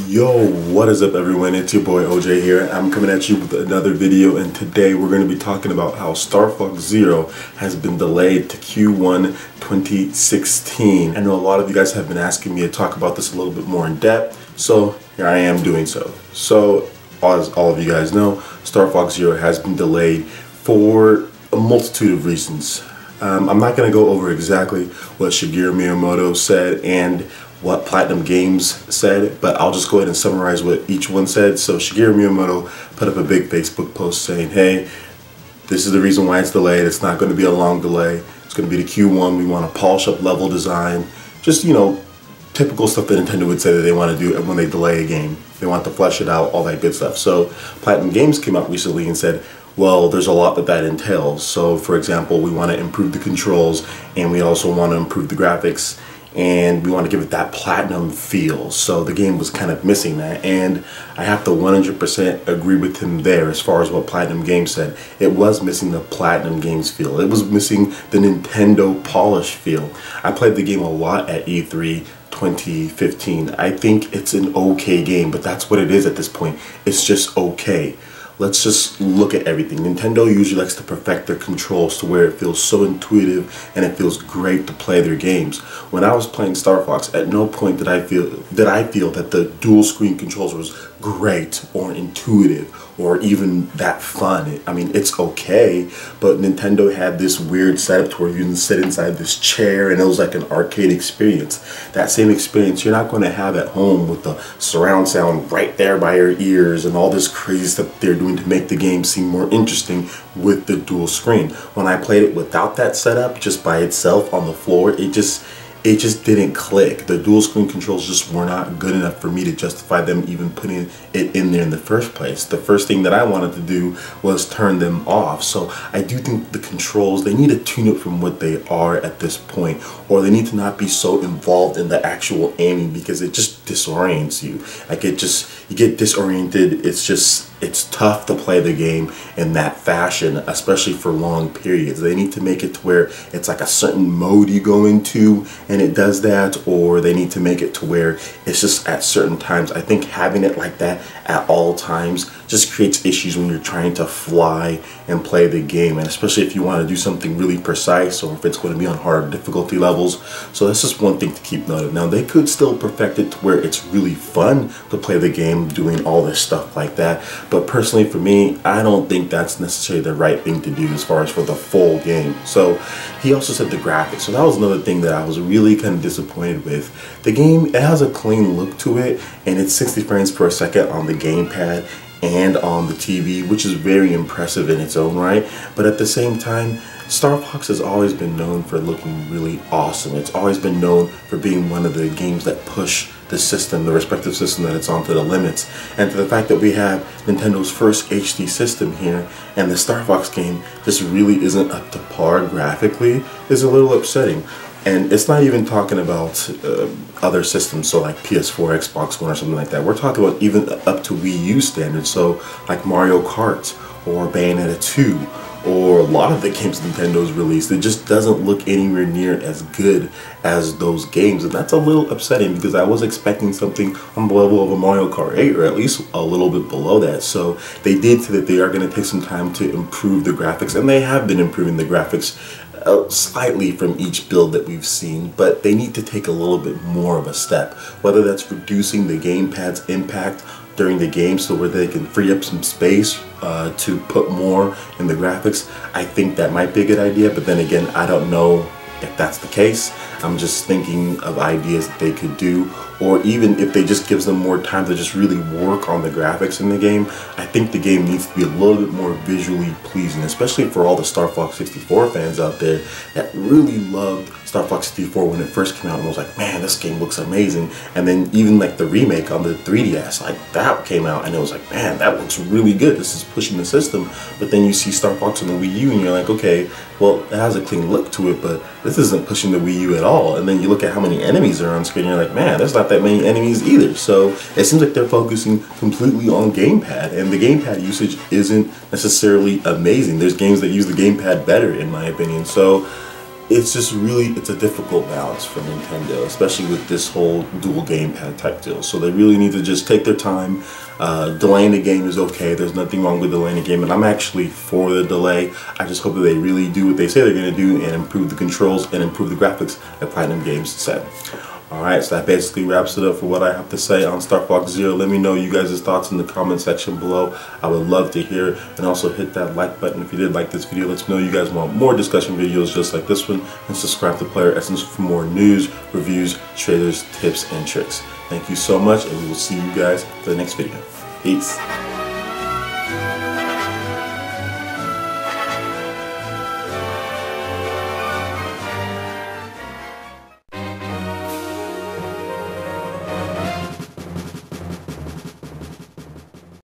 Yo, what is up everyone? It's your boy OJ here. I'm coming at you with another video, and today we're going to be talking about how Star Fox Zero has been delayed to Q1 2016. I know a lot of you guys have been asking me to talk about this a little bit more in depth, so here I am doing so. So, as all of you guys know, Star Fox Zero has been delayed for a multitude of reasons. I'm not going to go over exactly what Shigeru Miyamoto said and what Platinum Games said, but I'll just go ahead and summarize what each one said. So Shigeru Miyamoto put up a big Facebook post saying, hey, this is the reason why it's delayed. It's not going to be a long delay. It's going to be the Q1. We want to polish up level design. Just, you know, typical stuff that Nintendo would say that they want to do when they delay a game. They want to flesh it out, all that good stuff. So Platinum Games came out recently and said, well, there's a lot that entails. So for example, we want to improve the controls, and we also want to improve the graphics, and we want to give it that Platinum feel. So the game was kind of missing that, and I have to 100% agree with him there as far as what Platinum Games said. It was missing the Platinum Games feel. It was missing the Nintendo polish feel. I played the game a lot at E3 2015. I think it's an okay game, but that's what it is at this point. It's just okay. Let's just look at everything. Nintendo usually likes to perfect their controls to where it feels so intuitive and it feels great to play their games. When I was playing Star Fox, at no point did I feel that the dual screen controls was great or intuitive or even that fun. I mean, it's okay, but Nintendo had this weird setup to where you can sit inside this chair and it was like an arcade experience. That same experience you're not going to have at home with the surround sound right there by your ears and all this crazy stuff they're doing to make the game seem more interesting with the dual screen. When I played it without that setup, just by itself on the floor, it just didn't click. The dual screen controls just were not good enough for me to justify them even putting it in there in the first place. The first thing that I wanted to do was turn them off. So I do think the controls, they need to tune it from what they are at this point, or they need to not be so involved in the actual aiming because it just disorients you. Like you get disoriented. It's tough to play the game in that fashion, especially for long periods. They need to make it to where it's like a certain mode you go into and it does that, or they need to make it to where it's just at certain times. I think having it like that at all times just creates issues when you're trying to fly and play the game, and especially if you want to do something really precise or if it's going to be on hard difficulty levels. So that's just one thing to keep note of. Now, they could still perfect it to where it's really fun to play the game doing all this stuff like that, but personally for me, I don't think that's necessarily the right thing to do as far as for the full game. So he also said the graphics. So that was another thing that I was really kind of disappointed with. The game, it has a clean look to it, and it's 60 frames per second on the gamepad and on the TV, which is very impressive in its own right. But at the same time, Star Fox has always been known for looking really awesome. It's always been known for being one of the games that push the system, the respective system that it's on, to the limits. And to the fact that we have Nintendo's first HD system here, and the Star Fox game just really isn't up to par graphically, is a little upsetting. And it's not even talking about other systems, so like PS4, Xbox One or something like that. We're talking about even up to Wii U standards, so like Mario Kart or Bayonetta 2 or a lot of the games Nintendo's released. It just doesn't look anywhere near as good as those games, and that's a little upsetting because I was expecting something on the level of a Mario Kart 8 or at least a little bit below that. So they did say that they are going to take some time to improve the graphics, and they have been improving the graphics slightly from each build that we've seen, but they need to take a little bit more of a step, whether that's reducing the gamepad's impact during the game so where they can free up some space to put more in the graphics. I think that might be a good idea, but then again, I don't know if that's the case. I'm just thinking of ideas that they could do, or even if they just gives them more time to just really work on the graphics in the game. I think the game needs to be a little bit more visually pleasing, especially for all the Star Fox 64 fans out there that really loved Star Fox 64 when it first came out and was like, man, this game looks amazing. And then even like the remake on the 3DS, like that came out and it was like, man, that looks really good. This is pushing the system. But then you see Star Fox on the Wii U and you're like, okay, well, it has a clean look to it, but this isn't pushing the Wii U at all. And then you look at how many enemies are on screen and you're like, man, there's not that many enemies either. So it seems like they're focusing completely on gamepad, and the gamepad usage isn't necessarily amazing. There's games that use the gamepad better in my opinion. So it's just really, it's a difficult balance for Nintendo, especially with this whole dual gamepad type deal. So they really need to just take their time. Delaying the game is okay. There's nothing wrong with delaying the game, and I'm actually for the delay. I just hope that they really do what they say they're going to do and improve the controls and improve the graphics that Platinum Games said. Alright, so that basically wraps it up for what I have to say on Star Fox Zero. Let me know you guys' thoughts in the comment section below. I would love to hear it. And also hit that like button if you did like this video. Let me know you guys want more discussion videos just like this one. And subscribe to PlayerEssence for more news, reviews, trailers, tips, and tricks. Thank you so much, and we will see you guys for the next video. Peace.